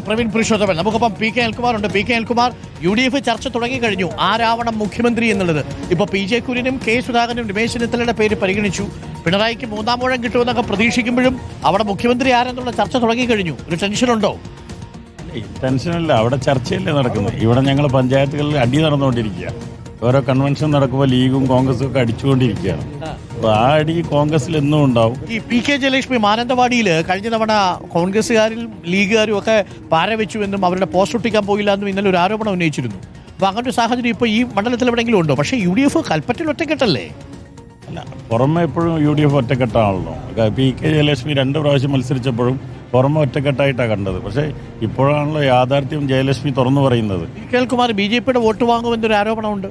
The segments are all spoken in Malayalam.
പ്രവീൺ പുരുഷോത്തമൻ. നമുക്കൊപ്പം പി കെ അനിൽകുമാറുണ്ട്. പി കെ അനിൽകുമാർ, UDF ചർച്ച തുടങ്ങിക്കഴിഞ്ഞു, ആരാവണം മുഖ്യമന്ത്രി എന്നുള്ളത്. ഇപ്പൊ PJ കുര്യനും K സുധാകരനും രമേശ് ചെന്നിത്തലയുടെ പേര് പരിഗണിച്ചു. പിണറായിക്ക് മൂന്നാം ഊഴം കിട്ടുമെന്നൊക്കെ പ്രതീക്ഷിക്കുമ്പോഴും അവിടെ മുഖ്യമന്ത്രി ആരെന്നുള്ള ചർച്ച തുടങ്ങിക്കഴിഞ്ഞു. ഒരു ടെൻഷനുണ്ടോ? ടെൻഷനില്ല, അവിടെ ചർച്ചയല്ലേ നടക്കുന്നത്. ഇവിടെ ഞങ്ങൾ പഞ്ചായത്തുകളിൽ അടി നടന്നുകൊണ്ടിരിക്കുക. ഓരോ കൺവെൻഷൻ നടക്കുമ്പോൾ ലീഗും കോൺഗ്രസും ഒക്കെ അടിച്ചുകൊണ്ടിരിക്കുകയാണ്. അപ്പോൾ ആ അടി കോൺഗ്രസിൽ എന്നും ഉണ്ടാവും. ഈ PK ജയലക്ഷ്മി മാനന്തവാടിയിൽ കഴിഞ്ഞ തവണ കോൺഗ്രസ്സുകാരും ലീഗുകാരും ഒക്കെ പാരവെച്ചുവെന്നും അവരുടെ പോസ്റ്റ് ഒട്ടിക്കാൻ പോയില്ല എന്നും ഇന്നലെ ഒരു ആരോപണം ഉന്നയിച്ചിരുന്നു. അപ്പോൾ അങ്ങനെ ഒരു സാഹചര്യം ഇപ്പോൾ ഈ മണ്ഡലത്തിൽ എവിടെയെങ്കിലും ഉണ്ടോ? പക്ഷേ UDF കൽപ്പറ്റയിൽ ഒറ്റക്കെട്ടല്ലേ? അല്ല, പുറമെ എപ്പോഴും UDF ഒറ്റക്കെട്ടാണല്ലോ. PK ജയലക്ഷ്മി 2 പ്രാവശ്യം മത്സരിച്ചപ്പോഴും പുറമെ ഒറ്റക്കെട്ടായിട്ടാണ് കണ്ടത്. പക്ഷേ ഇപ്പോഴാണല്ലോ യാഥാർത്ഥ്യം ജയലക്ഷ്മി തുറന്നു പറയുന്നത്. കേൾക്കുമാർ BJPയുടെ വോട്ട് വാങ്ങുമെന്നൊരു ആരോപണമുണ്ട്.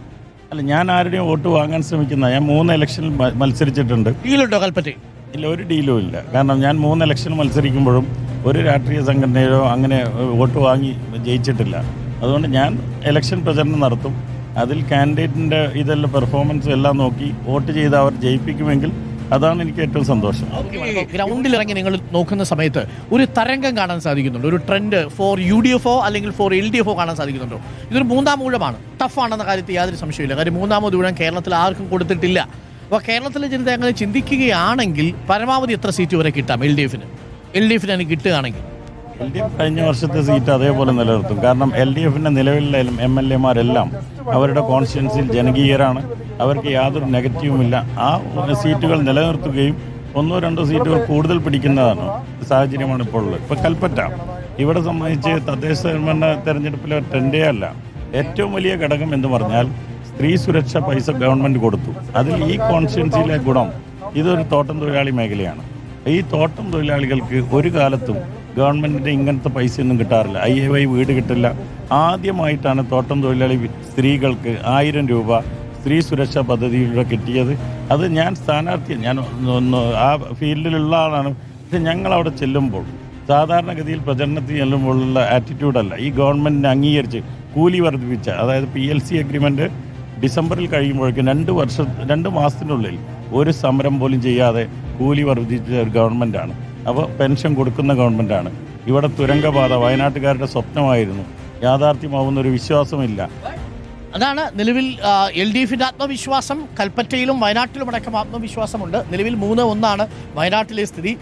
അല്ല, ഞാൻ ആരുടെയും വോട്ട് വാങ്ങാൻ ശ്രമിക്കുന്ന, ഞാൻ 3 ഇലക്ഷനിൽ മത്സരിച്ചിട്ടുണ്ട്. ഡീലുണ്ടോ കൽപ്പറ്റയിൽ? ഇല്ല, ഒരു ഡീലും ഇല്ല. കാരണം ഞാൻ 3 ഇലക്ഷൻ മത്സരിക്കുമ്പോഴും ഒരു രാഷ്ട്രീയ സംഘടനയിലോ അങ്ങനെ വോട്ട് വാങ്ങി ജയിച്ചിട്ടില്ല. അതുകൊണ്ട് ഞാൻ ഇലക്ഷൻ പ്രചരണം നടത്തും. അതിൽ കാൻഡിഡേറ്റിൻ്റെ ഇതെല്ലാം പെർഫോമൻസും എല്ലാം നോക്കി വോട്ട് ചെയ്ത് അവർ ജയിപ്പിക്കുമെങ്കിൽ അതാണ് എനിക്ക് ഏറ്റവും സന്തോഷം. ഗ്രൗണ്ടിൽ ഇറങ്ങി നിങ്ങൾ നോക്കുന്ന സമയത്ത് ഒരു തരംഗം കാണാൻ സാധിക്കുന്നുണ്ട്, ഒരു ട്രെൻഡ് ഫോർ UDF അല്ലെങ്കിൽ ഫോർ LDF കാണാൻ സാധിക്കുന്നുണ്ടോ? ഇതൊരു മൂന്നാം ഊഴമാണ്, ടഫാണെന്ന കാര്യത്തിൽ യാതൊരു സംശയമില്ല. കാര്യം മൂന്നാമത് ഊഴം കേരളത്തിൽ ആർക്കും കൊടുത്തിട്ടില്ല. അപ്പോൾ കേരളത്തിലെ ജനത അങ്ങനെ ചിന്തിക്കുകയാണെങ്കിൽ പരമാവധി എത്ര സീറ്റ് വരെ കിട്ടാം LDF അതിന് കിട്ടുകയാണെങ്കിൽ? LDF കഴിഞ്ഞ വർഷത്തെ സീറ്റ് അതേപോലെ നിലനിർത്തും. കാരണം LDFിൻ്റെ നിലവിലുള്ള MLA മാരെല്ലാം അവരുടെ കോൺസ്റ്റിറ്റ്യൻസിയിൽ ജനകീയരാണ്. അവർക്ക് യാതൊരു നെഗറ്റീവുമില്ല. ആ സീറ്റുകൾ നിലനിർത്തുകയും 1-2 സീറ്റുകൾ കൂടുതൽ പിടിക്കുന്നതാണ് സാഹചര്യമാണ് ഇപ്പോൾ ഉള്ളത്. ഇപ്പോൾ കൽപ്പറ്റ ഇവിടെ സംബന്ധിച്ച് തദ്ദേശ സ്വയംഭരണ തെരഞ്ഞെടുപ്പിലെ ട്രെൻഡേ അല്ല. ഏറ്റവും വലിയ ഘടകം എന്ന് പറഞ്ഞാൽ സ്ത്രീ സുരക്ഷ പൈസ ഗവൺമെൻറ് കൊടുത്തു. അതിൽ ഈ കോൺസ്റ്റിറ്റ്യൻസിയിലെ ഗുണം, ഇതൊരു തോട്ടം തൊഴിലാളി മേഖലയാണ്. ഈ തോട്ടം തൊഴിലാളികൾക്ക് ഒരു കാലത്തും ഗവൺമെൻറ്റിൻ്റെ ഇങ്ങനത്തെ പൈസയൊന്നും കിട്ടാറില്ല. IAY വീട് കിട്ടില്ല. ആദ്യമായിട്ടാണ് തോട്ടം തൊഴിലാളി സ്ത്രീകൾക്ക് 1000 രൂപ സ്ത്രീ സുരക്ഷാ പദ്ധതിയിലൂടെ കിട്ടിയത്. അത് ഞാൻ സ്ഥാനാർത്ഥി, ഞാൻ ആ ഫീൽഡിലുള്ള ആളാണ്. പക്ഷെ ഞങ്ങളവിടെ ചെല്ലുമ്പോൾ സാധാരണഗതിയിൽ പ്രചരണത്തിൽ ചെല്ലുമ്പോഴുള്ള ആറ്റിറ്റ്യൂഡല്ല. ഈ ഗവൺമെൻറ്റിനെ അംഗീകരിച്ച് കൂലി വർദ്ധിപ്പിച്ച, അതായത് PLC അഗ്രിമെൻറ്റ് ഡിസംബറിൽ കഴിയുമ്പോഴേക്കും 2 മാസത്തിനുള്ളിൽ ഒരു സമരം പോലും ചെയ്യാതെ കൂലി വർദ്ധിച്ച ഒരു ഗവൺമെൻറ്റാണ്. അപ്പോൾ പെൻഷൻ കൊടുക്കുന്ന ഗവൺമെൻറ്റാണ്. ഇവിടെ തുരങ്കപാത വയനാട്ടുകാരുടെ സ്വപ്നമായിരുന്നു, യാഥാർത്ഥ്യമാവുന്നൊരു വിശ്വാസമില്ല. അതാണ് നിലവിൽ LDFിൻ്റെ ആത്മവിശ്വാസം. കൽപ്പറ്റയിലും വയനാട്ടിലും അടക്കം ആത്മവിശ്വാസമുണ്ട്. നിലവിൽ 3-1 വയനാട്ടിലെ സ്ഥിതി.